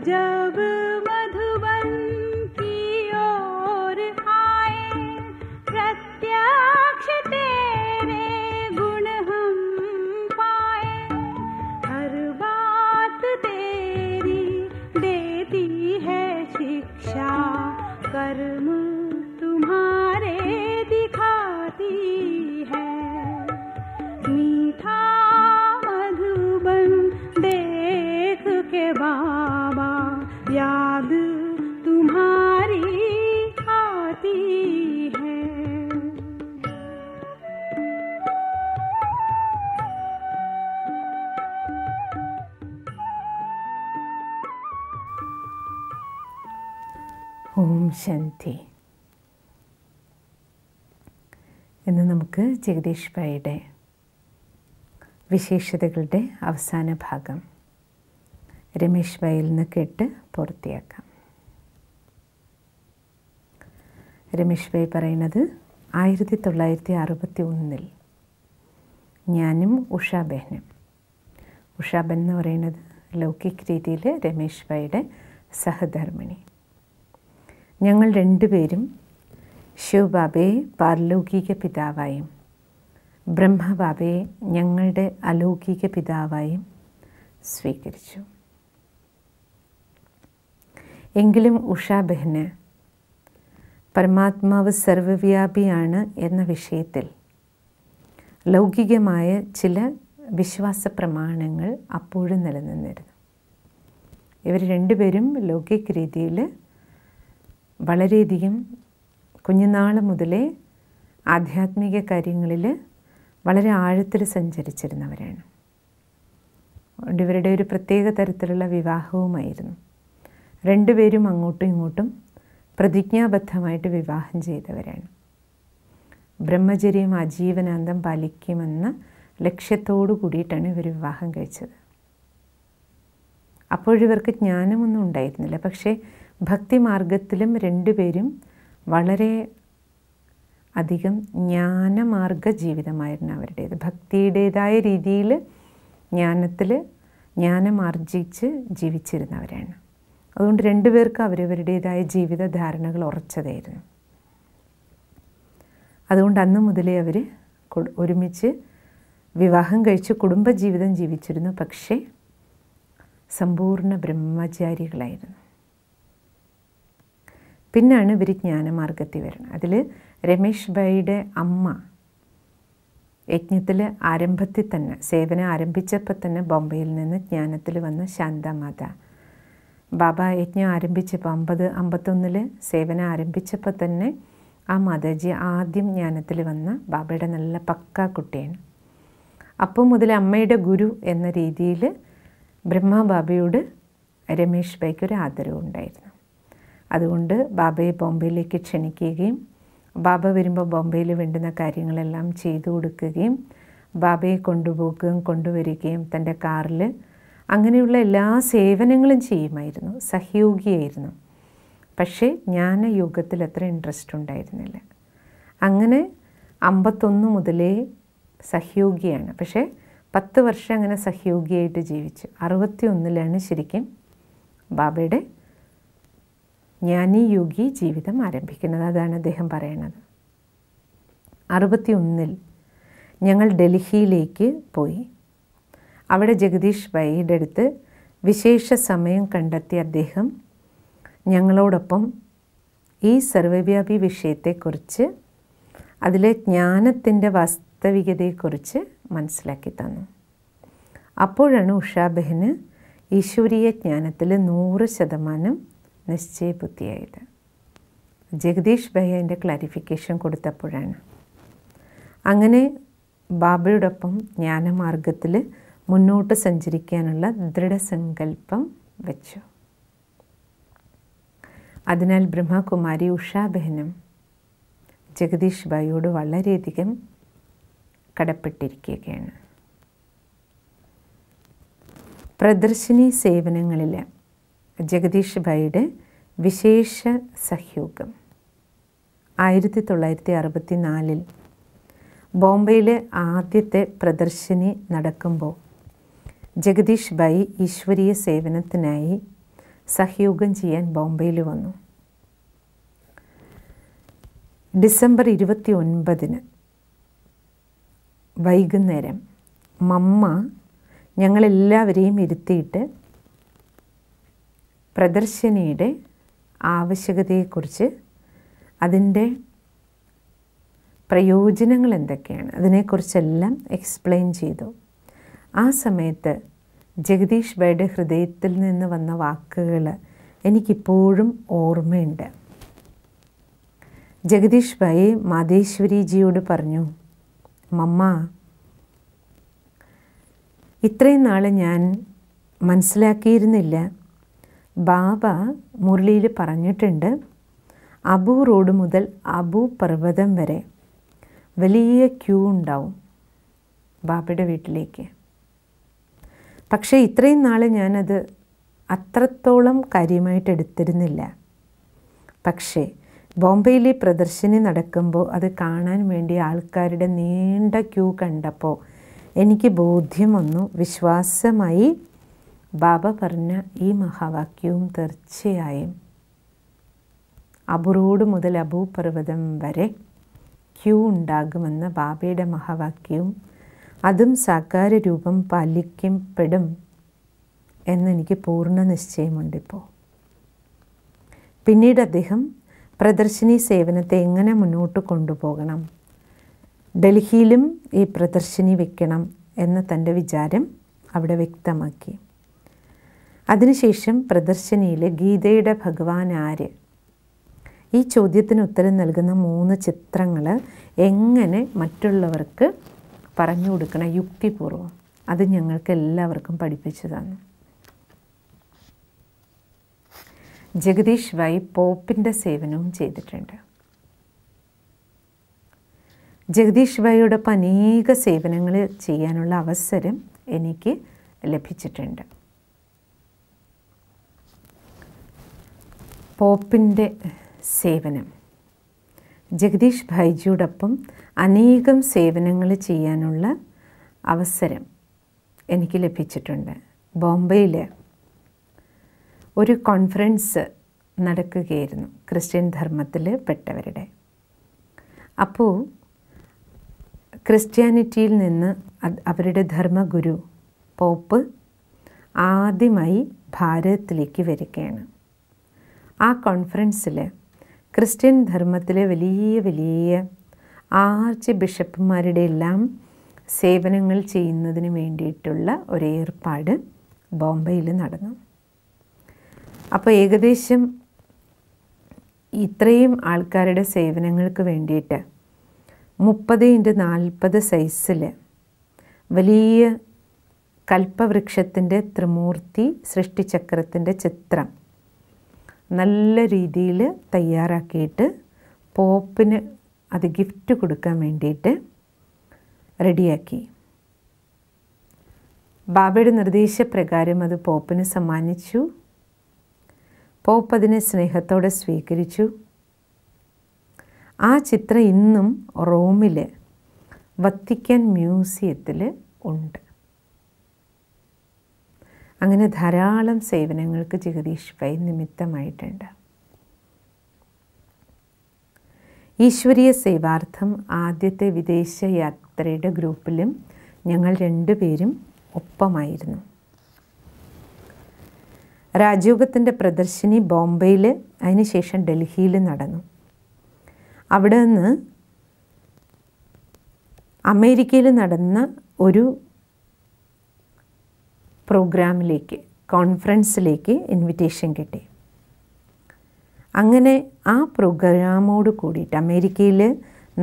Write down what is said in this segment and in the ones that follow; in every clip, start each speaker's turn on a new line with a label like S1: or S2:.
S1: जब मधुबन की ओर आए, प्रत्यक्ष तेरे गुण हम पाए। हर बात तेरी देती है शिक्षा, कर्म तुम्हारे दिखाती है। मीठा मधुबन देख के बाबा, याद तुम्हारी आती है।
S2: ഓം ശാന്തി. ഇന്ന് നമുക്ക് ജഗദീഷ് ഭായിയുടെ വിശേഷതകളുടെ അവസാന ഭാഗം രമേശ് ഭായിൽ നിന്ന് കേട്ട് പൂർത്തിയാക്കാം. രമേശ് ഭായ് പറയുന്നത് 1961 ഞാനും ഉഷാബഹനും, ഉഷാബൻ എന്ന് പറയുന്നത് ലൗകിക് രീതിയിൽ രമേശ് ഭായിയുടെ സഹധർമ്മിണി, ഞങ്ങൾ രണ്ടുപേരും ശിവബാബയെ പാരലൗകിക പിതാവായും ബ്രഹ്മബാബയെ ഞങ്ങളുടെ അലൗകിക പിതാവായും സ്വീകരിച്ചു. എങ്കിലും ഉഷാബഹന് പരമാത്മാവ് സർവവ്യാപിയാണ് എന്ന വിഷയത്തിൽ ലൗകികമായ ചില വിശ്വാസ പ്രമാണങ്ങൾ അപ്പോഴും നിലനിന്നിരുന്നു. ഇവർ രണ്ടുപേരും ലൗകിക് രീതിയിൽ വളരെയധികം കുഞ്ഞുനാൾ മുതലേ ആധ്യാത്മിക കാര്യങ്ങളിൽ വളരെ ആഴത്തിൽ സഞ്ചരിച്ചിരുന്നവരാണ്. അതുകൊണ്ട് ഇവരുടെ ഒരു പ്രത്യേക തരത്തിലുള്ള വിവാഹവുമായിരുന്നു. രണ്ടുപേരും അങ്ങോട്ടും ഇങ്ങോട്ടും പ്രതിജ്ഞാബദ്ധമായിട്ട് വിവാഹം ചെയ്തവരാണ്. ബ്രഹ്മചര്യം ആജീവനാന്തം പാലിക്കുമെന്ന ലക്ഷ്യത്തോടു കൂടിയിട്ടാണ് ഇവർ വിവാഹം കഴിച്ചത്. അപ്പോഴിവർക്ക് ജ്ഞാനമൊന്നും ഉണ്ടായിരുന്നില്ല. പക്ഷേ ഭക്തിമാർഗത്തിലും രണ്ടുപേരും വളരെ അധികം ജ്ഞാനമാർഗ ജീവിതമായിരുന്നു അവരുടേത്. ഭക്തിയുടേതായ രീതിയിൽ ജ്ഞാനമാർജിച്ച് ജീവിച്ചിരുന്നവരാണ്. അതുകൊണ്ട് രണ്ടുപേർക്ക് അവരവരുടേതായ ജീവിത ധാരണകൾ ഉറച്ചതായിരുന്നു. അതുകൊണ്ട് അന്ന് മുതലേ അവർ ഒരുമിച്ച് വിവാഹം കഴിച്ച് കുടുംബജീവിതം ജീവിച്ചിരുന്നു. പക്ഷേ സമ്പൂർണ്ണ ബ്രഹ്മചാരികളായിരുന്നു. പിന്നാണ് ഇവർ ജ്ഞാനമാർഗത്തിൽ വരുന്നത്. അതിൽ രമേശ് ഭായിയുടെ അമ്മ യജ്ഞത്തിൽ ആരംഭത്തിൽ തന്നെ സേവനം ആരംഭിച്ചപ്പോൾ തന്നെ ബോംബെയിൽ നിന്ന് ജ്ഞാനത്തിൽ വന്ന ശാന്തമാത. ബാബ യജ്ഞം ആരംഭിച്ചപ്പോൾ 51 സേവനം ആരംഭിച്ചപ്പോൾ തന്നെ ആ മാതാജി ആദ്യം ജ്ഞാനത്തിൽ വന്ന ബാബയുടെ നല്ല പക്കാ കുട്ടിയാണ്. അപ്പോൾ മുതൽ അമ്മയുടെ ഗുരു എന്ന രീതിയിൽ ബ്രഹ്മബാബയോട് രമേശ് ഭായിക്കൊരു ആദരവുണ്ടായിരുന്നു. അതുകൊണ്ട് ബാബയെ ബോംബെയിലേക്ക് ക്ഷണിക്കുകയും ബാബ വരുമ്പോൾ ബോംബെയിൽ വേണ്ടുന്ന കാര്യങ്ങളെല്ലാം ചെയ്തു കൊടുക്കുകയും ബാബയെ കൊണ്ടുപോകുകയും കൊണ്ടുവരികയും തൻ്റെ കാറിൽ അങ്ങനെയുള്ള എല്ലാ സേവനങ്ങളും ചെയ്യുമായിരുന്നു. സഹയോഗിയായിരുന്നു. പക്ഷേ ജ്ഞാനയോഗത്തിൽ അത്ര ഇൻട്രസ്റ്റ് ഉണ്ടായിരുന്നില്ല. അങ്ങനെ 51 മുതലേ സഹയോഗിയാണ്. പക്ഷേ 10 വർഷം അങ്ങനെ സഹയോഗിയായിട്ട് ജീവിച്ചു. 61 ശരിക്കും ബാബയുടെ ജ്ഞാനി യോഗി ജീവിതം ആരംഭിക്കുന്നത്. അതാണ് അദ്ദേഹം പറയണത്. 61 ഞങ്ങൾ ഡൽഹിയിലേക്ക് പോയി. അവിടെ ജഗദീഷ് ഭായിയുടെ അടുത്ത് വിശേഷ സമയം കണ്ടെത്തി അദ്ദേഹം ഞങ്ങളോടൊപ്പം ഈ സർവ്വവ്യാപി വിഷയത്തെക്കുറിച്ച്, അതിലെ ജ്ഞാനത്തിൻ്റെ വാസ്തവികതയെക്കുറിച്ച് മനസ്സിലാക്കി തന്നു. അപ്പോഴാണ് ഉഷാബഹന് ഈശ്വരീയ ജ്ഞാനത്തിൽ 100% നിശ്ചയബുദ്ധിയായത്. ജഗദീഷ് ഭായി അതിൻ്റെ ക്ലാരിഫിക്കേഷൻ കൊടുത്തപ്പോഴാണ്. അങ്ങനെ ബാബയോടൊപ്പം ജ്ഞാനമാർഗത്തിൽ മുന്നോട്ട് സഞ്ചരിക്കാനുള്ള ദൃഢസങ്കല്പം വെച്ചു. അതിനാൽ ബ്രഹ്മകുമാരി ഉഷാബഹനും ജഗദീഷ് ഭായിയോട് വളരെയധികം കടപ്പെട്ടിരിക്കുകയാണ്. പ്രദർശിനി സേവനങ്ങളിൽ ജഗദീഷ് ഭായിയുടെ വിശേഷ സഹയോഗം 1964 ബോംബെയിലെ ആദ്യത്തെ പ്രദർശിനി നടക്കുമ്പോൾ ജഗദീഷ് ഭായി ഈശ്വരീയ സേവനത്തിനായി സഹയോഗം ചെയ്യാൻ ബോംബെയിൽ വന്നു. ഡിസംബർ 29 വൈകുന്നേരം മമ്മ ഞങ്ങളെല്ലാവരെയും ഇരുത്തിയിട്ട് പ്രദർശനിയുടെ ആവശ്യകതയെക്കുറിച്ച്, അതിൻ്റെ പ്രയോജനങ്ങൾ എന്തൊക്കെയാണ്, അതിനെക്കുറിച്ചെല്ലാം എക്സ്പ്ലെയിൻ ചെയ്തു. ആ സമയത്ത് ജഗദീഷ് ഭായിയുടെ ഹൃദയത്തിൽ നിന്ന് വന്ന വാക്കുകൾ എനിക്കിപ്പോഴും ഓർമ്മയുണ്ട്. ജഗദീഷ് ഭായി മാതേശ്വരിജിയോട് പറഞ്ഞു, മമ്മ, ഇത്രയും നാൾ ഞാൻ മനസ്സിലാക്കിയിരുന്നില്ല. ബാബ മുരളിയിൽ പറഞ്ഞിട്ടുണ്ട്, അബു റോഡ് മുതൽ അബു പർവ്വതം വരെ വലിയ ക്യൂ ഉണ്ടാവും ബാബയുടെ വീട്ടിലേക്ക്. പക്ഷേ ഇത്രയും നാൾ ഞാനത് അത്രത്തോളം കാര്യമായിട്ട് എടുത്തിരുന്നില്ല. പക്ഷേ ബോംബെയിലെ പ്രദർശനി നടക്കുമ്പോൾ അത് കാണാൻ വേണ്ടി ആൾക്കാരുടെ നീണ്ട ക്യൂ കണ്ടപ്പോൾ എനിക്ക് ബോധ്യം വന്നു, വിശ്വാസമായി ബാബ പറഞ്ഞ ഈ മഹാവാക്യവും തീർച്ചയായും അബു റോഡ് മുതൽ അബു പർവ്വതം വരെ ക്യൂ ഉണ്ടാകുമെന്ന ബാബയുടെ മഹാവാക്യവും അതും സാകാര രൂപം പാലിക്കപ്പെടും എന്നെനിക്ക് പൂർണ്ണ നിശ്ചയമുണ്ടിപ്പോൾ. പിന്നീട് അദ്ദേഹം പ്രദർശനി സേവനത്തെ എങ്ങനെ മുന്നോട്ട് കൊണ്ടുപോകണം, ഡൽഹിയിലും ഈ പ്രദർശനി വയ്ക്കണം എന്ന തൻ്റെ വിചാരം അവിടെ വ്യക്തമാക്കി. അതിനുശേഷം പ്രദർശനിയിൽ ഗീതയുടെ ഭഗവാൻ ആര്, ഈ ചോദ്യത്തിന് ഉത്തരം നൽകുന്ന 3 ചിത്രങ്ങൾ എങ്ങനെ മറ്റുള്ളവർക്ക് പറഞ്ഞു കൊടുക്കണം യുക്തിപൂർവം, അത് ഞങ്ങൾക്ക് എല്ലാവർക്കും പഠിപ്പിച്ചു തന്നു. ജഗദീഷ് ഭായി പോപ്പിൻ്റെ സേവനവും ചെയ്തിട്ടുണ്ട്. ജഗദീഷ് ഭായിയോടൊപ്പം അനേക സേവനങ്ങൾ ചെയ്യാനുള്ള അവസരം എനിക്ക് ലഭിച്ചിട്ടുണ്ട്. പോപ്പിൻ്റെ സേവനം, ജഗദീഷ് ഭായിജിയോടൊപ്പം അനേകം സേവനങ്ങൾ ചെയ്യാനുള്ള അവസരം എനിക്ക് ലഭിച്ചിട്ടുണ്ട്. ബോംബെയിൽ ഒരു കോൺഫറൻസ് നടക്കുകയായിരുന്നു ക്രിസ്ത്യൻ ധർമ്മത്തിൽ പെട്ടവരുടെ. അപ്പോൾ ക്രിസ്ത്യാനിറ്റിയിൽ നിന്ന് അവരുടെ ധർമ്മഗുരു പോപ്പ് ആദ്യമായി ഭാരതത്തിലേക്ക് വരികയാണ്. ആ കോൺഫറൻസിൽ ക്രിസ്ത്യൻ ധർമ്മത്തിലെ വലിയ വലിയ ആർച്ച് ബിഷപ്പുമാരുടെ എല്ലാം സേവനങ്ങൾ ചെയ്യുന്നതിന് വേണ്ടിയിട്ടുള്ള ഒരു ഏർപ്പാട് ബോംബെയിൽ നടന്നു. അപ്പോൾ ഏകദേശം ഇത്രയും ആൾക്കാരുടെ സേവനങ്ങൾക്ക് വേണ്ടിയിട്ട് 30x40 സൈസിൽ വലിയ കൽപ്പവൃക്ഷത്തിൻ്റെ ത്രിമൂർത്തി സൃഷ്ടിചക്രത്തിൻ്റെ ചിത്രം നല്ല രീതിയിൽ തയ്യാറാക്കിയിട്ട് പോപ്പിന് അത് ഗിഫ്റ്റ് കൊടുക്കാൻ വേണ്ടിയിട്ട് റെഡിയാക്കി. ബാബയുടെ നിർദ്ദേശപ്രകാരം അത് പോപ്പിന് സമ്മാനിച്ചു. പോപ്പ് അതിനെ സ്നേഹത്തോടെ സ്വീകരിച്ചു. ആ ചിത്രം ഇന്നും റോമിൽ വത്തിക്കാൻ മ്യൂസിയത്തിൽ ഉണ്ട്. അങ്ങനെ ധാരാളം സേവനങ്ങൾക്ക് ജഗദീഷ് ഭായി നിമിത്തമായിട്ടുണ്ട്. ഈശ്വരീയ സേവാർത്ഥം ആദ്യത്തെ വിദേശ യാത്രയുടെ ഗ്രൂപ്പിലും ഞങ്ങൾ 2 പേരും ഒപ്പമായിരുന്നു. രാജയോഗത്തിൻ്റെ പ്രദർശനി ബോംബെയിൽ, അതിനുശേഷം ഡൽഹിയിൽ നടന്നു. അവിടെ നിന്ന് അമേരിക്കയിൽ നടന്ന ഒരു പ്രോഗ്രാമിലേക്ക്, കോൺഫറൻസിലേക്ക് ഇൻവിറ്റേഷൻ കിട്ടി. അങ്ങനെ ആ പ്രോഗ്രാമോട് കൂടിയിട്ട് അമേരിക്കയിൽ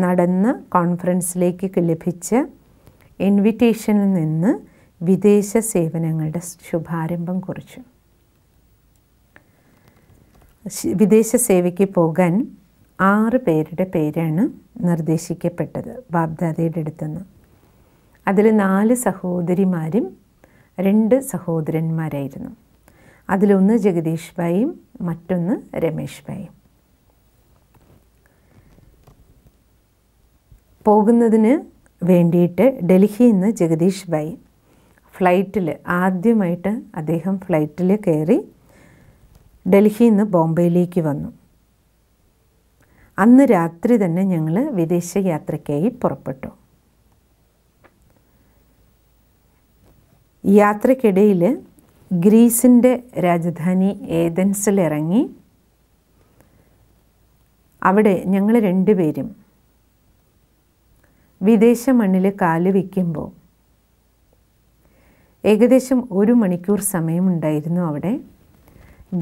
S2: നടന്ന കോൺഫറൻസിലേക്ക് ലഭിച്ച ഇൻവിറ്റേഷനിൽ നിന്ന് വിദേശ സേവനങ്ങളുടെ ശുഭാരംഭം കുറിച്ചു. വിദേശ സേവയ്ക്ക് പോകാൻ 6 പേരുടെ പേരാണ് നിർദ്ദേശിക്കപ്പെട്ടത് ബാബ്ദാദയുടെ അടുത്തുനിന്ന്. അതിൽ 4 സഹോദരിമാരും 2 സഹോദരന്മാരായിരുന്നു. അതിലൊന്ന് ജഗദീഷ് ഭായിയും മറ്റൊന്ന് രമേശ് ഭായിയും. പോകുന്നതിന് വേണ്ടിയിട്ട് ഡൽഹിയിൽ നിന്ന് ജഗദീഷ് ഭായി ഫ്ലൈറ്റിൽ ആദ്യമായിട്ട് അദ്ദേഹം ഫ്ലൈറ്റിൽ കയറി ഡൽഹിയിൽ നിന്ന് ബോംബെയിലേക്ക് വന്നു. അന്ന് രാത്രി തന്നെ ഞങ്ങൾ വിദേശ യാത്രയ്ക്കായി പുറപ്പെട്ടു. യാത്രയ്ക്കിടയിൽ ഗ്രീസിൻ്റെ രാജധാനി ഏതൻസിലിറങ്ങി അവിടെ ഞങ്ങൾ രണ്ടുപേരും വിദേശ മണ്ണിൽ കാല് വയ്ക്കുമ്പോൾ ഏകദേശം 1 മണിക്കൂർ സമയമുണ്ടായിരുന്നു. അവിടെ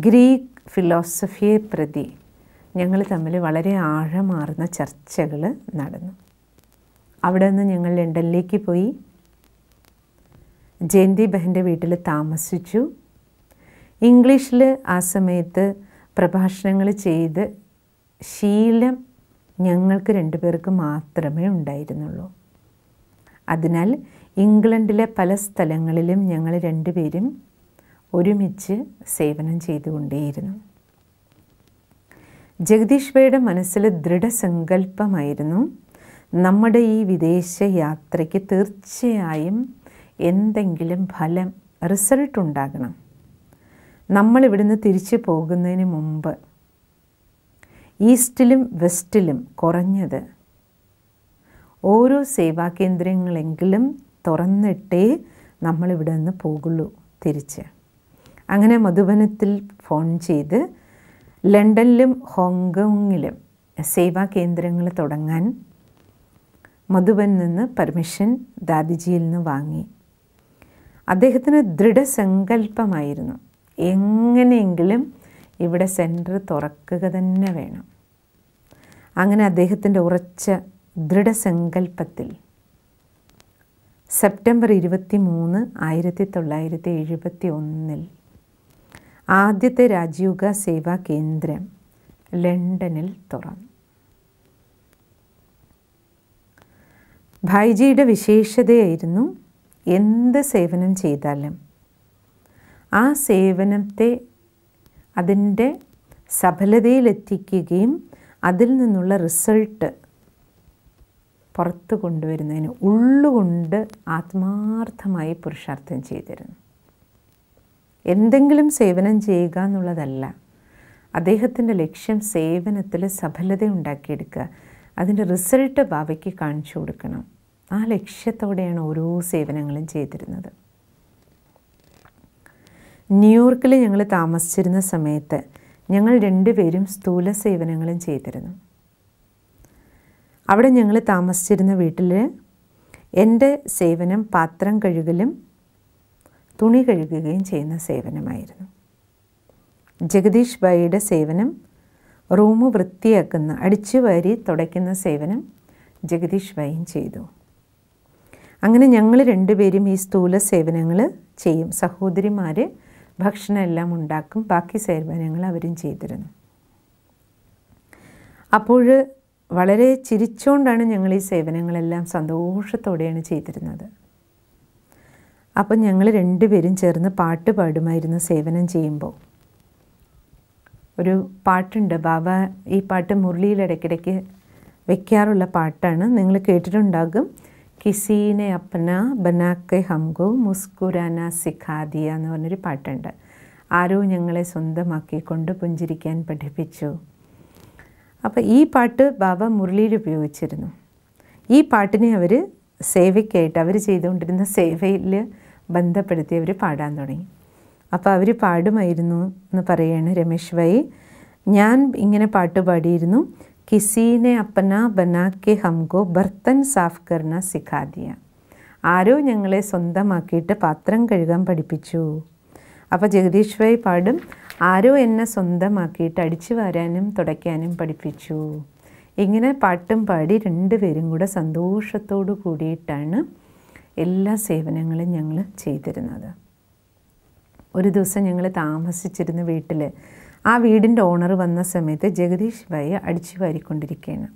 S2: ഗ്രീക്ക് ഫിലോസഫിയെ പ്രതി ഞങ്ങൾ തമ്മിൽ വളരെ ആഴമാർന്ന ചർച്ചകൾ നടന്നു. അവിടെ നിന്ന് ഞങ്ങൾ ലണ്ടനിലേക്ക് പോയി. ജയന്തി ബഹൻ്റെ വീട്ടിൽ താമസിച്ചു. ഇംഗ്ലീഷിൽ ആ സമയത്ത് പ്രഭാഷണങ്ങൾ ചെയ്ത് ശീലം ഞങ്ങൾക്ക് 2 പേർക്ക് മാത്രമേ ഉണ്ടായിരുന്നുള്ളൂ. അതിനാൽ ഇംഗ്ലണ്ടിലെ പല സ്ഥലങ്ങളിലും ഞങ്ങൾ 2 പേരും ഒരുമിച്ച് സേവനം ചെയ്തുകൊണ്ടേയിരുന്നു. ജഗദീഷ് ഭായിയുടെ മനസ്സിൽ ദൃഢസങ്കല്പമായിരുന്നു, നമ്മുടെ ഈ വിദേശ യാത്രയ്ക്ക് തീർച്ചയായും എന്തെങ്കിലും ഫലം, റിസൾട്ട് ഉണ്ടാകണം. നമ്മളിവിടുന്ന് തിരിച്ചു പോകുന്നതിന് മുമ്പ് ഈസ്റ്റിലും വെസ്റ്റിലും കുറഞ്ഞത് ഓരോ സേവാകേന്ദ്രങ്ങളെങ്കിലും തുറന്നിട്ടേ നമ്മളിവിടെ നിന്ന് പോകുള്ളൂ തിരിച്ച്. അങ്ങനെ മധുബനത്തിൽ ഫോൺ ചെയ്ത് ലണ്ടനിലും ഹോങ്കോങ്ങിലും സേവാകേന്ദ്രങ്ങൾ തുടങ്ങാൻ മധുബനിൽ നിന്ന് പെർമിഷൻ ദാദിജിയിൽ നിന്ന് വാങ്ങി. അദ്ദേഹത്തിന് ദൃഢസങ്കല്പമായിരുന്നു, എങ്ങനെയെങ്കിലും ഇവിടെ സെൻറ്റർ തുറക്കുക തന്നെ വേണം. അങ്ങനെ അദ്ദേഹത്തിൻ്റെ ഉറച്ച ദൃഢസങ്കല്പത്തിൽ സെപ്റ്റംബർ 23, 1971 ആദ്യത്തെ രാജയോഗ സേവാ കേന്ദ്രം ലണ്ടനിൽ തുറന്നു. ഭായിജിയുടെ വിശേഷതയായിരുന്നു, എന്ത് സേവനം ചെയ്താലും ആ സേവനത്തെ അതിൻ്റെ സഫലതയിലെത്തിക്കുകയും അതിൽ നിന്നുള്ള റിസൾട്ട് പുറത്തു കൊണ്ടുവരുന്നതിന് ഉള്ളുകൊണ്ട് ആത്മാർത്ഥമായി പുരുഷാർത്ഥം ചെയ്തിരുന്നു. എന്തെങ്കിലും സേവനം ചെയ്യുക എന്നുള്ളതല്ല അദ്ദേഹത്തിൻ്റെ ലക്ഷ്യം, സേവനത്തിൽ സഫലത ഉണ്ടാക്കിയെടുക്കുക, അതിൻ്റെ റിസൾട്ട് ഭാവിക്ക് കാണിച്ചു കൊടുക്കണം. ആ ലക്ഷ്യത്തോടെയാണ് ഓരോ സേവനങ്ങളും ചെയ്തിരുന്നത്. ന്യൂയോർക്കിൽ ഞങ്ങൾ താമസിച്ചിരുന്ന സമയത്ത് ഞങ്ങൾ 2 പേരും സ്ഥൂല സേവനങ്ങളും ചെയ്തിരുന്നു. അവിടെ ഞങ്ങൾ താമസിച്ചിരുന്ന വീട്ടിൽ എൻ്റെ സേവനം പാത്രം കഴുകലും തുണി കഴുകുകയും ചെയ്യുന്ന സേവനമായിരുന്നു. ജഗദീഷ് ഭായിയുടെ സേവനം റൂം വൃത്തിയാക്കുന്ന, അടിച്ചു വാരി തുടയ്ക്കുന്ന സേവനം ജഗദീഷ് ഭായിയും ചെയ്തു. അങ്ങനെ ഞങ്ങൾ 2 പേരും ഈ സ്ഥൂല സേവനങ്ങൾ ചെയ്യും. സഹോദരിമാർ ഭക്ഷണം എല്ലാം ഉണ്ടാക്കും, ബാക്കി സേവനങ്ങൾ അവരും ചെയ്തിരുന്നു. അപ്പോൾ വളരെ ചിരിച്ചുകൊണ്ടാണ് ഞങ്ങൾ ഈ സേവനങ്ങളെല്ലാം സന്തോഷത്തോടെയാണ് ചെയ്തിരുന്നത്. അപ്പം ഞങ്ങൾ 2 പേരും ചേർന്ന് പാട്ട് പാടുമായിരുന്നു സേവനം ചെയ്യുമ്പോൾ. ഒരു പാട്ടുണ്ട്, ബാബ ഈ പാട്ട് മുരളിയിൽ ഇടയ്ക്കിടയ്ക്ക് വയ്ക്കാറുള്ള പാട്ടാണ്, നിങ്ങൾ കേട്ടിട്ടുണ്ടാകും. കിസീനെ അപ്പന ബനാക്കെ ഹംഗോ മുസ്കുരാന സിഖാദിയ എന്ന് പറഞ്ഞൊരു പാട്ടുണ്ട്. ആരോ ഞങ്ങളെ സ്വന്തമാക്കിക്കൊണ്ട് പുഞ്ചിരിക്കാൻ പഠിപ്പിച്ചു. അപ്പോൾ ഈ പാട്ട് ബാബ മുരളിയിൽ ഉപയോഗിച്ചിരുന്നു. ഈ പാട്ടിനെ അവർ സേവയ്ക്കായിട്ട് അവർ ചെയ്തുകൊണ്ടിരുന്ന സേവയിൽ ബന്ധപ്പെടുത്തി അവർ പാടാൻ തുടങ്ങി. അപ്പോൾ അവർ പാടുമായിരുന്നു എന്ന് പറയുകയാണ് രമേശ് ഭായി. ഞാൻ ഇങ്ങനെ പാട്ട് പാടിയിരുന്നു, കിസീനെ അപ്പന ബനാക്കെ ഹംഗോ ബർത്തൻ സാഫ് കർണ സിഖാദിയ. ആരോ ഞങ്ങളെ സ്വന്തമാക്കിയിട്ട് പാത്രം കഴുകാൻ പഠിപ്പിച്ചു. അപ്പോൾ ജഗദീഷ് ഭായി പാടും, ആരോ എന്നെ സ്വന്തമാക്കിയിട്ട് അടിച്ചു വാരാനും തുടയ്ക്കാനും പഠിപ്പിച്ചു. ഇങ്ങനെ പാട്ടും പാടി 2 പേരും കൂടെ സന്തോഷത്തോടു കൂടിയിട്ടാണ് എല്ലാ സേവനങ്ങളും ഞങ്ങൾ ചെയ്തിരുന്നത്. ഒരു ദിവസം ഞങ്ങൾ താമസിച്ചിരുന്ന വീട്ടിൽ ആ വീടിൻ്റെ ഓണർ വന്ന സമയത്ത് ജഗദീഷ് ഭായി അടിച്ചു വാരിക്കൊണ്ടിരിക്കുകയാണ്.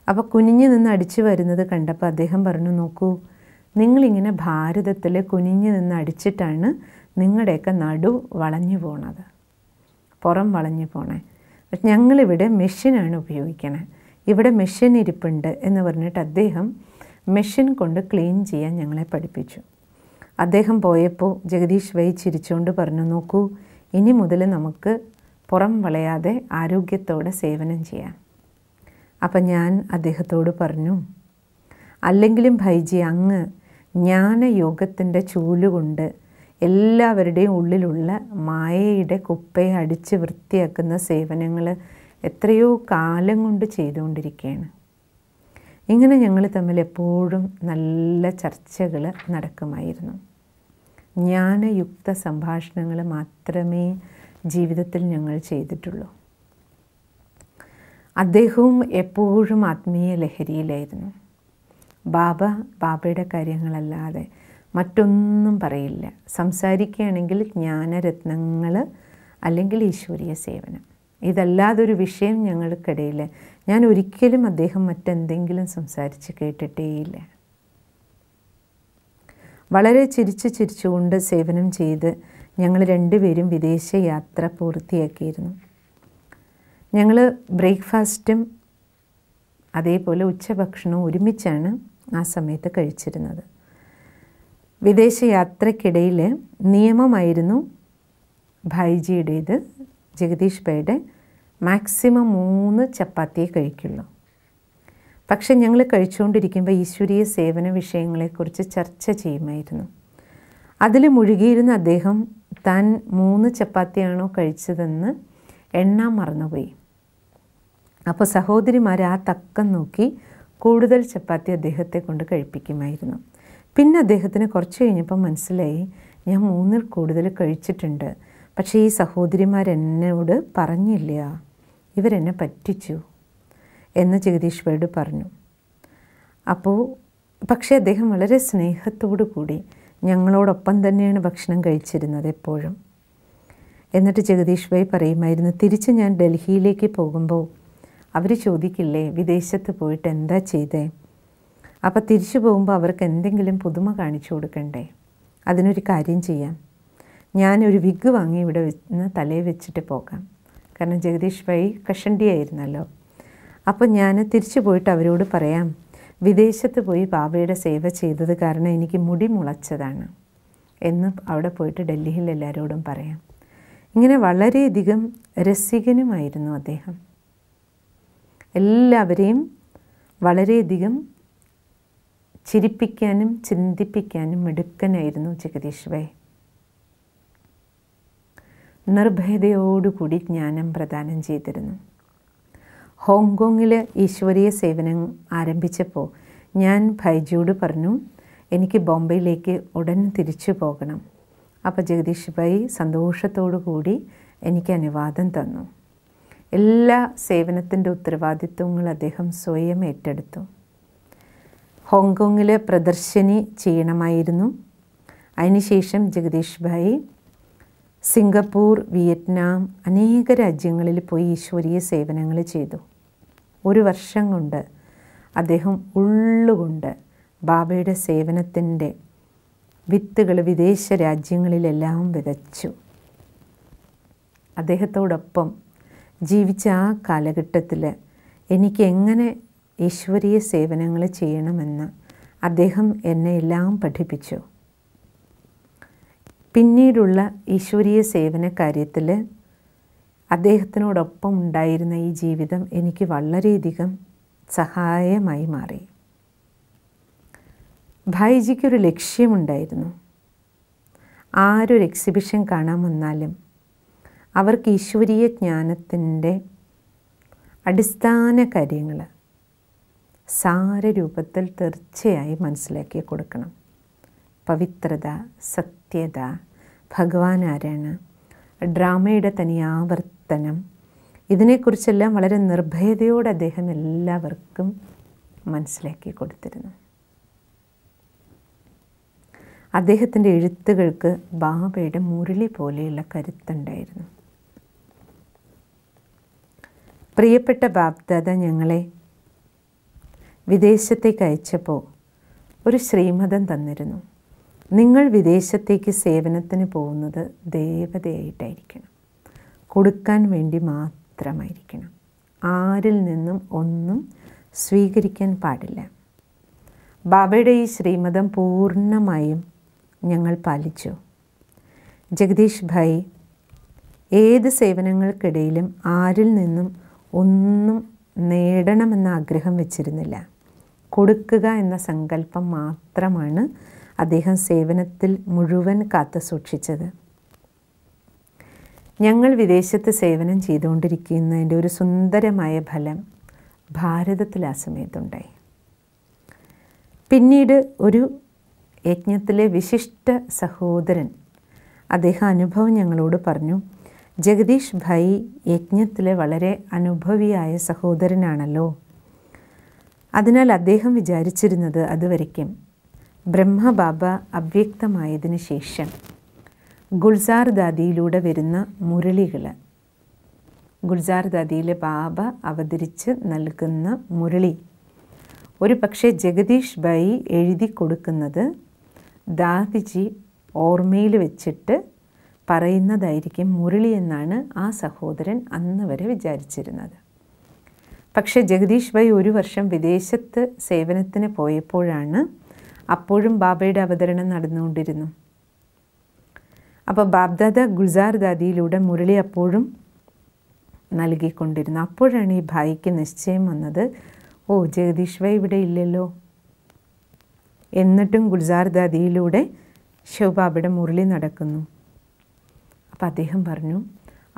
S2: അപ്പോൾ കുനിഞ്ഞു നിന്ന് അടിച്ചു വരുന്നത് കണ്ടപ്പോൾ അദ്ദേഹം പറഞ്ഞു, നോക്കൂ, നിങ്ങളിങ്ങനെ ഭാരതത്തിൽ കുനിഞ്ഞു നിന്ന് അടിച്ചിട്ടാണ് നിങ്ങളുടെയൊക്കെ നടു വളഞ്ഞു പോണത്, പുറം വളഞ്ഞു പോണേ. പക്ഷെ ഞങ്ങളിവിടെ മെഷീനാണ് ഉപയോഗിക്കണേ, ഇവിടെ മെഷീൻ ഇരിപ്പുണ്ട് എന്ന് പറഞ്ഞിട്ട് അദ്ദേഹം മെഷീൻ കൊണ്ട് ക്ലീൻ ചെയ്യാൻ ഞങ്ങളെ പഠിപ്പിച്ചു. അദ്ദേഹം പോയപ്പോൾ ജഗദീഷ് ഭായി ചിരിച്ചുകൊണ്ട് പറഞ്ഞു, നോക്കൂ, ഇനി മുതൽ നമുക്ക് പുറം വളയാതെ ആരോഗ്യത്തോടെ സേവനം ചെയ്യാം. അപ്പം ഞാൻ അദ്ദേഹത്തോട് പറഞ്ഞു, അല്ലെങ്കിലും ഭൈജി, അങ്ങ് ജ്ഞാനയോഗത്തിൻ്റെ ചൂലുകൊണ്ട് എല്ലാവരുടെയും ഉള്ളിലുള്ള മായയുടെ കുപ്പയെ അടിച്ച് വൃത്തിയാക്കുന്ന സേവനങ്ങൾ എത്രയോ കാലം കൊണ്ട് ചെയ്തുകൊണ്ടിരിക്കുകയാണ്. ഇങ്ങനെ ഞങ്ങൾ തമ്മിൽ എപ്പോഴും നല്ല ചർച്ചകൾ നടക്കുമായിരുന്നു. ജ്ഞാനയുക്ത സംഭാഷണങ്ങൾ മാത്രമേ ജീവിതത്തിൽ ഞങ്ങൾ ചെയ്തിട്ടുള്ളൂ. അദ്ദേഹവും എപ്പോഴും ആത്മീയ ലഹരിയിലായിരുന്നു. ബാബയുടെ കാര്യങ്ങളല്ലാതെ മറ്റൊന്നും പറയില്ല. സംസാരിക്കുകയാണെങ്കിൽ ജ്ഞാനരത്നങ്ങൾ അല്ലെങ്കിൽ ഈശ്വരീയ സേവനം. ഇതല്ലാതൊരു വിഷയം ഞങ്ങൾക്കിടയിൽ ഞാൻ ഒരിക്കലും അദ്ദേഹം മറ്റെന്തെങ്കിലും സംസാരിച്ച് കേട്ടിട്ടേയില്ല. വളരെ ചിരിച്ചുകൊണ്ട് സേവനം ചെയ്ത് ഞങ്ങൾ രണ്ടുപേരും വിദേശ യാത്ര പൂർത്തിയാക്കിയിരുന്നു. ഞങ്ങൾ ബ്രേക്ക്ഫാസ്റ്റും അതേപോലെ ഉച്ചഭക്ഷണവും ഒരുമിച്ചാണ് ആ സമയത്ത് കഴിച്ചിരുന്നത്. വിദേശ യാത്രയ്ക്കിടയിൽ നിയമമായിരുന്നു ഭായിജിയുടേത്, ജഗദീഷ് ഭായിയുടെ മാക്സിമം 3 ചപ്പാത്തിയെ കഴിക്കുള്ളൂ. പക്ഷെ ഞങ്ങൾ കഴിച്ചുകൊണ്ടിരിക്കുമ്പോൾ ഈശ്വരീയ സേവന വിഷയങ്ങളെക്കുറിച്ച് ചർച്ച ചെയ്യുമായിരുന്നു. അതിൽ മുഴുകിയിരുന്ന അദ്ദേഹം താൻ 3 ചപ്പാത്തിയാണോ കഴിച്ചതെന്ന് എണ്ണാൻ മറന്നുപോയി. അപ്പോൾ സഹോദരിമാർ ആ തക്കം നോക്കി കൂടുതൽ ചപ്പാത്തി അദ്ദേഹത്തെ കൊണ്ട് കഴിപ്പിക്കുമായിരുന്നു. പിന്നെ അദ്ദേഹത്തിന് കുറച്ച് കഴിഞ്ഞപ്പോൾ മനസ്സിലായി, ഞാൻ 3-ൽ കൂടുതൽ കഴിച്ചിട്ടുണ്ട്, പക്ഷേ ഈ സഹോദരിമാരെന്നോട് പറഞ്ഞില്ല, ഇവരെന്നെ പറ്റിച്ചു എന്ന് ജഗദീഷ് ഭായിയോട് പറഞ്ഞു. പക്ഷേ അദ്ദേഹം വളരെ സ്നേഹത്തോടു കൂടി ഞങ്ങളോടൊപ്പം തന്നെയാണ് ഭക്ഷണം കഴിച്ചിരുന്നത് എപ്പോഴും. എന്നിട്ട് ജഗദീഷ് ഭായി പറയുമായിരുന്നു, തിരിച്ച് ഞാൻ ഡൽഹിയിലേക്ക് പോകുമ്പോൾ അവർ ചോദിക്കില്ലേ വിദേശത്ത് പോയിട്ട് എന്താ ചെയ്തേ? അപ്പോൾ തിരിച്ചു പോകുമ്പോൾ അവർക്ക് എന്തെങ്കിലും പുതുമ കാണിച്ചു കൊടുക്കണ്ടേ? അതിനൊരു കാര്യം ചെയ്യാം, ഞാനൊരു വിഗ് വാങ്ങി ഇവിടെ തലയിൽ വെച്ചിട്ട് പോകാം. കാരണം ജഗദീഷ് ഭായി കഷണ്ടിയായിരുന്നല്ലോ. അപ്പോൾ ഞാൻ തിരിച്ചു പോയിട്ട് അവരോട് പറയാം, വിദേശത്ത് പോയി ബാബയുടെ സേവ ചെയ്തത് കാരണം എനിക്ക് മുടി മുളച്ചതാണ് എന്ന് അവിടെ പോയിട്ട് ഡൽഹിയിൽ എല്ലാവരോടും പറയാം. ഇങ്ങനെ വളരെയധികം രസികനുമായിരുന്നു അദ്ദേഹം. എല്ലാവരെയും വളരെയധികം ചിരിപ്പിക്കാനും ചിന്തിപ്പിക്കാനും മിടുക്കനായിരുന്നു ജഗദീഷ് ഭായ്. നിർഭയതയോടുകൂടി ജ്ഞാനം പ്രദാനം ചെയ്തിരുന്നു. ഹോങ്കോങ്ങിൽ ഈശ്വരീയ സേവനം ആരംഭിച്ചപ്പോൾ ഞാൻ ഭായിജിയോട് പറഞ്ഞു, എനിക്ക് ബോംബെയിലേക്ക് ഉടൻ തിരിച്ചു പോകണം. അപ്പോൾ ജഗദീഷ് ഭായ് സന്തോഷത്തോടു കൂടി എനിക്ക് അനുവാദം തന്നു. എല്ലാ സേവനത്തിൻ്റെ ഉത്തരവാദിത്വങ്ങൾ അദ്ദേഹം സ്വയം ഏറ്റെടുത്തു. ഹോങ്കോങ്ങിൽ പ്രദർശനി ചെയ്യണമായിരുന്നു. അതിനുശേഷം ജഗദീഷ് ഭായ് സിംഗപ്പൂർ, വിയറ്റ്നാം അനേക രാജ്യങ്ങളിൽ പോയി ഈശ്വരീയ സേവനങ്ങൾ ചെയ്തു. 1 വർഷം കൊണ്ട് അദ്ദേഹം ഉള്ളുകൊണ്ട് ബാബയുടെ സേവനത്തിൻ്റെ വിത്തുകൾ വിദേശ രാജ്യങ്ങളിലെല്ലാം വിതച്ചു. അദ്ദേഹത്തോടൊപ്പം ജീവിച്ച ആ കാലഘട്ടത്തിൽ എനിക്ക് എങ്ങനെ ഈശ്വരീയ സേവനങ്ങൾ ചെയ്യണമെന്ന് അദ്ദേഹം എന്നെ എല്ലാം പഠിപ്പിച്ചു. പിന്നീടുള്ള ഈശ്വരീയ സേവന കാര്യത്തിൽ അദ്ദേഹത്തിനോടൊപ്പം ഉണ്ടായിരുന്ന ഈ ജീവിതം എനിക്ക് വളരെയധികം സഹായമായി മാറി. ഭായിജിക്കൊരു ലക്ഷ്യമുണ്ടായിരുന്നു. ആരൊരു എക്സിബിഷൻ കാണാൻ വന്നാലും അവർക്ക് ഈശ്വരീയ ജ്ഞാനത്തിൻ്റെ അടിസ്ഥാന കാര്യങ്ങൾ സാരരൂപത്തിൽ തീർച്ചയായും മനസ്സിലാക്കി കൊടുക്കണം. പവിത്രത, സത്യത, ഭഗവാൻ ആരാണ്, ഡ്രാമയുടെ തനിയാവർത്തനം, ഇതിനെക്കുറിച്ചെല്ലാം വളരെ നിർഭയതയോടെ അദ്ദേഹം എല്ലാവർക്കും മനസ്സിലാക്കി കൊടുത്തിരുന്നു. അദ്ദേഹത്തിൻ്റെ എഴുത്തുകൾക്ക് ബാബയുടെ മുരളി പോലെയുള്ള കരുത്തുണ്ടായിരുന്നു. പ്രിയപ്പെട്ട ബാബ്ദാദ ഞങ്ങളെ വിദേശത്തേക്ക് അയച്ചപ്പോൾ ഒരു ശ്രീമതം തന്നിരുന്നു. നിങ്ങൾ വിദേശത്തേക്ക് സേവനത്തിന് പോകുന്നത് ദേവതയായിട്ടായിരിക്കണം, കൊടുക്കാൻ വേണ്ടി മാത്രമായിരിക്കണം, ആരിൽ നിന്നും ഒന്നും സ്വീകരിക്കാൻ പാടില്ല. ബാബയുടെ ഈ ശ്രീമതം പൂർണ്ണമായും ഞങ്ങൾ പാലിച്ചു. ജഗദീഷ് ഭായ് ഏത് സേവനങ്ങൾക്കിടയിലും ആരിൽ നിന്നും ഒന്നും നേടണമെന്ന ആഗ്രഹം വെച്ചിരുന്നില്ല. കൊടുക്കുക എന്ന സങ്കല്പം മാത്രമാണ് അദ്ദേഹം സേവനത്തിൽ മുഴുവൻ കാത്തു സൂക്ഷിച്ചത്. ഞങ്ങൾ വിദേശത്ത് സേവനം ചെയ്തുകൊണ്ടിരിക്കുന്നതിൻ്റെ ഒരു സുന്ദരമായ ഫലം ഭാരതത്തിൽ ആ സമയത്തുണ്ടായി. പിന്നീട് ഒരു യജ്ഞത്തിലെ വിശിഷ്ട സഹോദരൻ അദ്ദേഹം അനുഭവം ഞങ്ങളോട് പറഞ്ഞു, ജഗദീഷ് ഭായി യജ്ഞത്തിലെ വളരെ അനുഭവിയായ സഹോദരനാണല്ലോ. അതിനാൽ അദ്ദേഹം വിചാരിച്ചിരുന്നത് അതുവരയ്ക്കും ബ്രഹ്മബാബ അവ്യക്തമായതിനു ശേഷം ഗുൽസാർ ദാദിയിലൂടെ വരുന്ന മുരളികൾ, ഗുൽസാർ ദാദിയിലെ ബാബ അവതരിച്ച് നൽകുന്ന മുരളി ഒരു പക്ഷേ ജഗദീഷ് ഭായി എഴുതി കൊടുക്കുന്നത് ദാദിജി ഓർമ്മയിൽ വെച്ചിട്ട് പറയുന്നതായിരിക്കും മുരളി എന്നാണ് ആ സഹോദരൻ അന്ന് വരെ വിചാരിച്ചിരുന്നത്. പക്ഷേ ജഗദീഷ് ഭായി ഒരു വർഷം വിദേശത്ത് സേവനത്തിന് പോയപ്പോഴാണ്, അപ്പോഴും ബാബയുടെ അവതരണം നടന്നുകൊണ്ടിരുന്നു. അപ്പോൾ ബാബ്ദാദ ഗുൽസാർ ദാദിയിലൂടെ മുരളി അപ്പോഴും നൽകിക്കൊണ്ടിരുന്നു. അപ്പോഴാണ് ഈ ഭായിക്ക് നിശ്ചയം വന്നത്, ഓ ജഗദീഷ് ഭായി ഇവിടെ ഇല്ലല്ലോ, എന്നിട്ടും ഗുൽസാർ ദാദിയിലൂടെ ശിവബാബയുടെ മുരളി നടക്കുന്നു. അപ്പോൾ അദ്ദേഹം പറഞ്ഞു,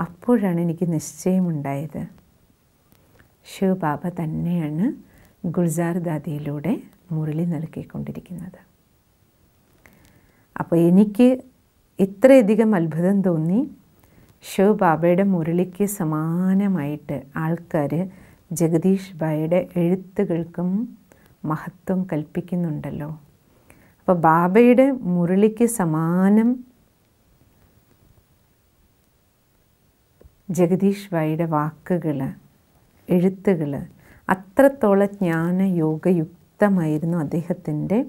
S2: അപ്പോഴാണ് എനിക്ക് നിശ്ചയമുണ്ടായത്, ശിവബാബ തന്നെയാണ് ഗുൽസാർ ദാദിയിലൂടെ മുരളി നൽകിക്കൊണ്ടിരിക്കുന്നത്. അപ്പോൾ എനിക്ക് ഇത്രയധികം അത്ഭുതം തോന്നി. ശിവബാബയുടെ മുരളിക്ക് സമാനമായിട്ട് ആൾക്കാർ ജഗദീഷ് ഭായിയുടെ എഴുത്തുകൾക്കും മഹത്വം കൽപ്പിക്കുന്നുണ്ടല്ലോ. അപ്പോൾ ബാബയുടെ മുരളിക്ക് സമാനം ജഗദീഷ് ഭായിയുടെ വാക്കുകൾ, എഴുത്തുകൾ, അത്രത്തോളം ജ്ഞാനയോഗയുക്തമായിരുന്നു അദ്ദേഹത്തിൻ്റെ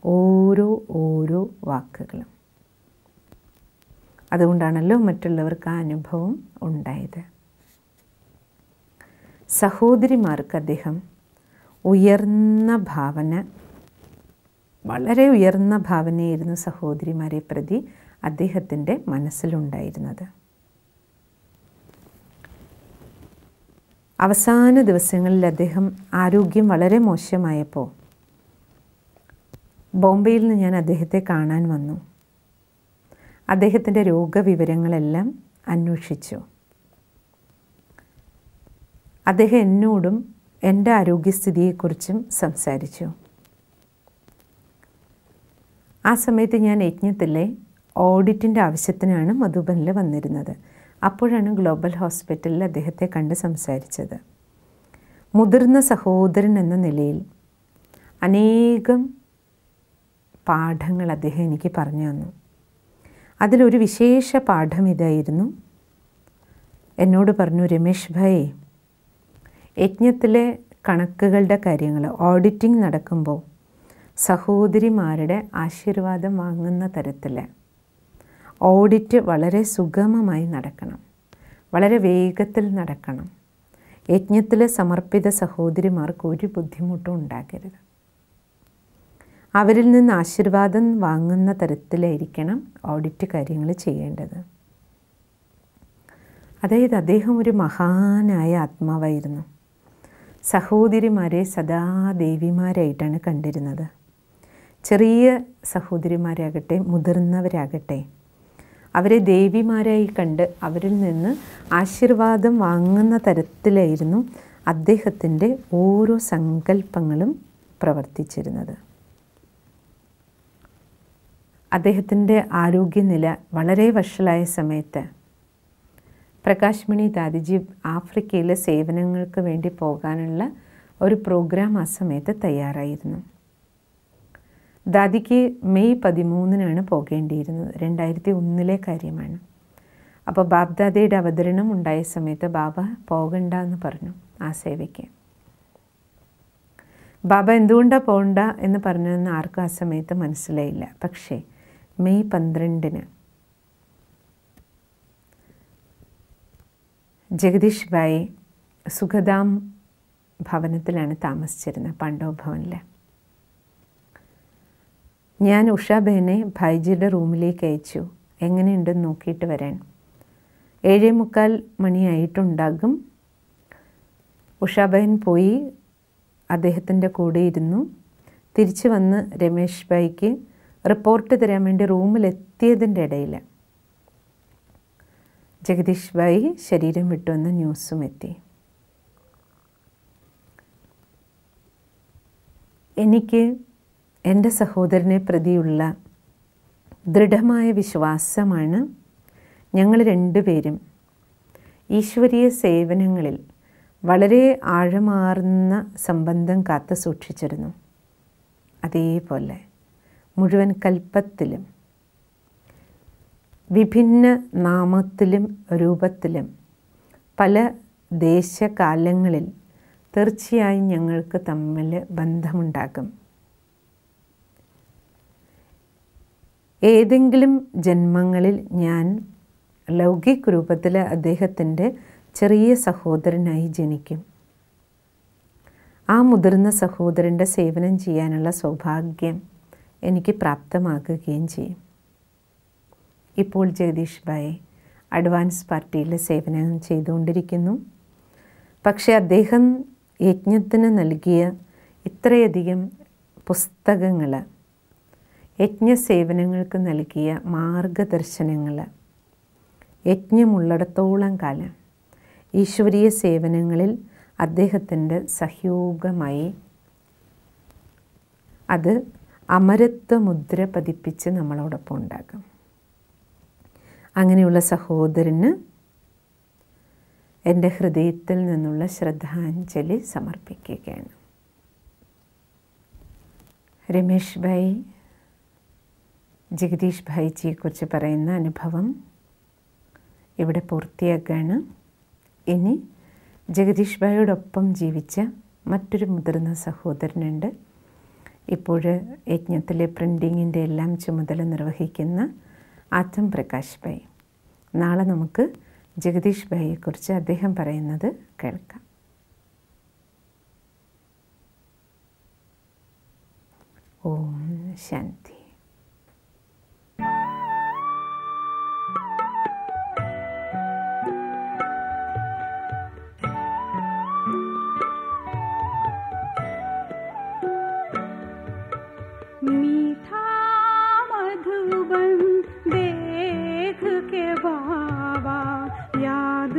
S2: ഓരോ വാക്കുകളും. അതുകൊണ്ടാണല്ലോ മറ്റുള്ളവർക്ക് ആ അനുഭവം ഉണ്ടായത്. സഹോദരിമാർക്ക് അദ്ദേഹം ഉയർന്ന ഭാവന, വളരെ ഉയർന്ന ഭാവനയായിരുന്നു സഹോദരിമാരെ പ്രതി അദ്ദേഹത്തിൻ്റെ മനസ്സിലുണ്ടായിരുന്നത്. അവസാന ദിവസങ്ങളിൽ അദ്ദേഹം ആരോഗ്യം വളരെ മോശമായപ്പോൾ ബോംബെയിൽ നിന്ന് ഞാൻ അദ്ദേഹത്തെ കാണാൻ വന്നു. അദ്ദേഹത്തിൻ്റെ രോഗവിവരങ്ങളെല്ലാം അന്വേഷിച്ചു. അദ്ദേഹം എന്നോടും എൻ്റെ ആരോഗ്യസ്ഥിതിയെക്കുറിച്ചും സംസാരിച്ചു. ആ സമയത്ത് ഞാൻ യജ്ഞത്തിലെ ഓഡിറ്റിൻ്റെ ആവശ്യത്തിനാണ് മധുബനിൽ വന്നിരുന്നത്. അപ്പോഴാണ് ഗ്ലോബൽ ഹോസ്പിറ്റലിൽ അദ്ദേഹത്തെ കണ്ട് സംസാരിച്ചത്. മുതിർന്ന സഹോദരൻ എന്ന നിലയിൽ അനേകം പാഠങ്ങൾ അദ്ദേഹം എനിക്ക് പറഞ്ഞു തന്നു. അതിലൊരു വിശേഷ പാഠം ഇതായിരുന്നു. എന്നോട് പറഞ്ഞു, രമേശ് ഭായ്, യജ്ഞത്തിലെ കണക്കുകളുടെ കാര്യങ്ങൾ ഓഡിറ്റിംഗ് നടക്കുമ്പോൾ സഹോദരിമാരുടെ ആശീർവാദം വാങ്ങുന്ന തരത്തിൽ ഓഡിറ്റ് വളരെ സുഗമമായി നടക്കണം, വളരെ വേഗത്തിൽ നടക്കണം. യജ്ഞത്തിലെ സമർപ്പിത സഹോദരിമാർക്ക് ഒരു ബുദ്ധിമുട്ടും ഉണ്ടാകരുത്. അവരിൽ നിന്ന് ആശീർവാദം വാങ്ങുന്ന തരത്തിലായിരിക്കണം ഓഡിറ്റ് കാര്യങ്ങൾ ചെയ്യേണ്ടത്. അതായത് അദ്ദേഹം ഒരു മഹാനായ ആത്മാവായിരുന്നു. സഹോദരിമാരെ സദാ ദേവിമാരായിട്ടാണ് കണ്ടിരുന്നത്. ചെറിയ സഹോദരിമാരാകട്ടെ മുതിർന്നവരാകട്ടെ അവരെ ദേവിമാരായി കണ്ട് അവരിൽ നിന്ന് ആശീർവാദം വാങ്ങുന്ന തരത്തിലായിരുന്നു അദ്ദേഹത്തിൻ്റെ ഓരോ സങ്കല്പങ്ങളും പ്രവർത്തിച്ചിരുന്നത്. അദ്ദേഹത്തിൻ്റെ ആരോഗ്യനില വളരെ വഷളായ സമയത്ത് പ്രകാശ് മണി ദാദിജി ആഫ്രിക്കയിലെ സേവനങ്ങൾക്ക് വേണ്ടി പോകാനുള്ള ഒരു പ്രോഗ്രാം ആ സമയത്ത് തയ്യാറായിരുന്നു. ദാദിക്ക് മെയ് 13 പോകേണ്ടിയിരുന്നത്. 2001 കാര്യമാണ്. അപ്പോൾ ബാബ്ദാദയുടെ അവതരണം ഉണ്ടായ സമയത്ത് ബാബ പോകണ്ട എന്ന് പറഞ്ഞു ആ സേവയ്ക്ക്. ബാബ എന്തുകൊണ്ടാണ് പോകണ്ട എന്ന് പറഞ്ഞതെന്ന് ആർക്കും ആ സമയത്ത് മനസ്സിലായില്ല. പക്ഷേ മെയ് 12 ജഗദീഷ് ഭായ് സുഖദാം ഭവനത്തിലാണ് താമസിച്ചിരുന്നത്, പാണ്ഡവ് ഭവനിൽ. ഞാൻ ഉഷാബേനെ ഭായിജിയുടെ റൂമിലേക്ക് അയച്ചു, എങ്ങനെയുണ്ടെന്ന് നോക്കിയിട്ട് വരാൻ. 7:45 മണിയായിട്ടുണ്ടാകും. ഉഷാബഹൻ പോയി അദ്ദേഹത്തിൻ്റെ കൂടെ ഇരുന്നു. തിരിച്ചു വന്ന് രമേശ് ഭായിക്ക് റിപ്പോർട്ട് തരാൻ വേണ്ടി റൂമിലെത്തിയതിൻ്റെ ഇടയിൽ ജഗദീഷ് ഭായി ശരീരം വിട്ടുവെന്ന ന്യൂസും എത്തി. എനിക്ക് എൻ്റെ സഹോദരനെ പ്രതിയുള്ള ദൃഢമായ വിശ്വാസമാണ് ഞങ്ങൾ രണ്ടുപേരും ഈശ്വരീയ സേവനങ്ങളിൽ വളരെ ആഴമാർന്ന സംബന്ധം കാത്തു സൂക്ഷിച്ചിരുന്നു. അതേപോലെ മുഴുവൻ കൽപ്പത്തിലും വിഭിന്ന നാമത്തിലും രൂപത്തിലും പല ദേശകാലങ്ങളിൽ തീർച്ചയായും ഞങ്ങൾക്ക് തമ്മിൽ ബന്ധമുണ്ടാകും. ഏതെങ്കിലും ജന്മങ്ങളിൽ ഞാൻ ലൗകിക രൂപത്തിൽ അദ്ദേഹത്തിൻ്റെ ചെറിയ സഹോദരനായി ജനിക്കും. ആ മുതിർന്ന സഹോദരൻ്റെ സേവനം ചെയ്യാനുള്ള സൗഭാഗ്യം എനിക്ക് പ്രാപ്തമാകുകയും ചെയ്യും. ഇപ്പോൾ ജഗദീഷ് ഭായ് അഡ്വാൻസ് പാർട്ടിയിൽ സേവനം ചെയ്തുകൊണ്ടിരിക്കുന്നു. പക്ഷേ അദ്ദേഹം യജ്ഞത്തിന് നൽകിയ ഇത്രയധികം പുസ്തകങ്ങൾ, യജ്ഞസേവനങ്ങൾക്ക് നൽകിയ മാർഗദർശനങ്ങൾ, യജ്ഞമുള്ളിടത്തോളം കാലം ഈശ്വരീയ സേവനങ്ങളിൽ അദ്ദേഹത്തിൻ്റെ സഹയോഗമായി അത് അമരത്വ മുദ്ര പതിപ്പിച്ച് നമ്മളോടൊപ്പം ഉണ്ടാകും. അങ്ങനെയുള്ള സഹോദരന് എൻ്റെ ഹൃദയത്തിൽ നിന്നുള്ള ശ്രദ്ധാഞ്ജലി സമർപ്പിക്കുകയാണ്. രമേശ് ഭായ് ജഗദീഷ് ഭായിജിയെക്കുറിച്ച് പറയുന്ന അനുഭവം ഇവിടെ പൂർത്തിയാക്കുകയാണ്. ഇനി ജഗദീഷ് ഭായിയോടൊപ്പം ജീവിച്ച മറ്റൊരു മുതിർന്ന സഹോദരനുണ്ട്. ഇപ്പോൾ യജ്ഞത്തിലെ പ്രിൻറ്റിങ്ങിൻ്റെ എല്ലാം ചുമതല നിർവഹിക്കുന്ന ആത്മ പ്രകാശ് ഭായ്. നാളെ നമുക്ക് ജഗദീഷ് ഭായിയെക്കുറിച്ച് അദ്ദേഹം പറയുന്നത് കേൾക്കാം. ഓം ശാന്തി.
S1: मीठा मधुबन देख के बाबा याद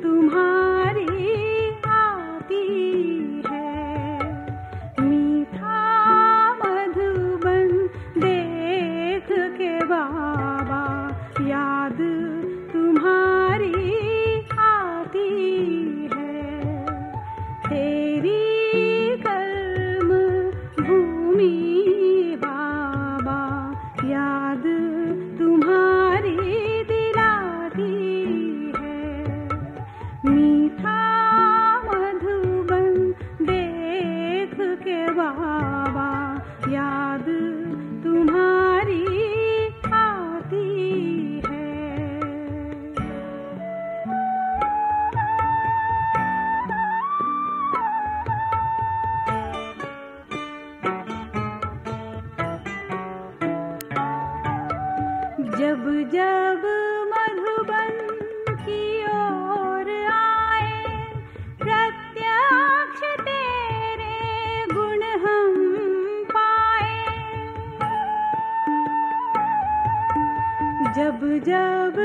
S1: तुम्हारी आती है। मीठा मधुबन देख के बाबा याद तुम्हारी आती है। तेरी कलम भूमि बाबा याद तुम्हारी दिलाती है। मीठा मधुबन देख के बाबा याद तुम्हारी आती है। जब जब मधुबन की ओर आए प्रत्यक्ष तेरे गुण हम पाए। जब जब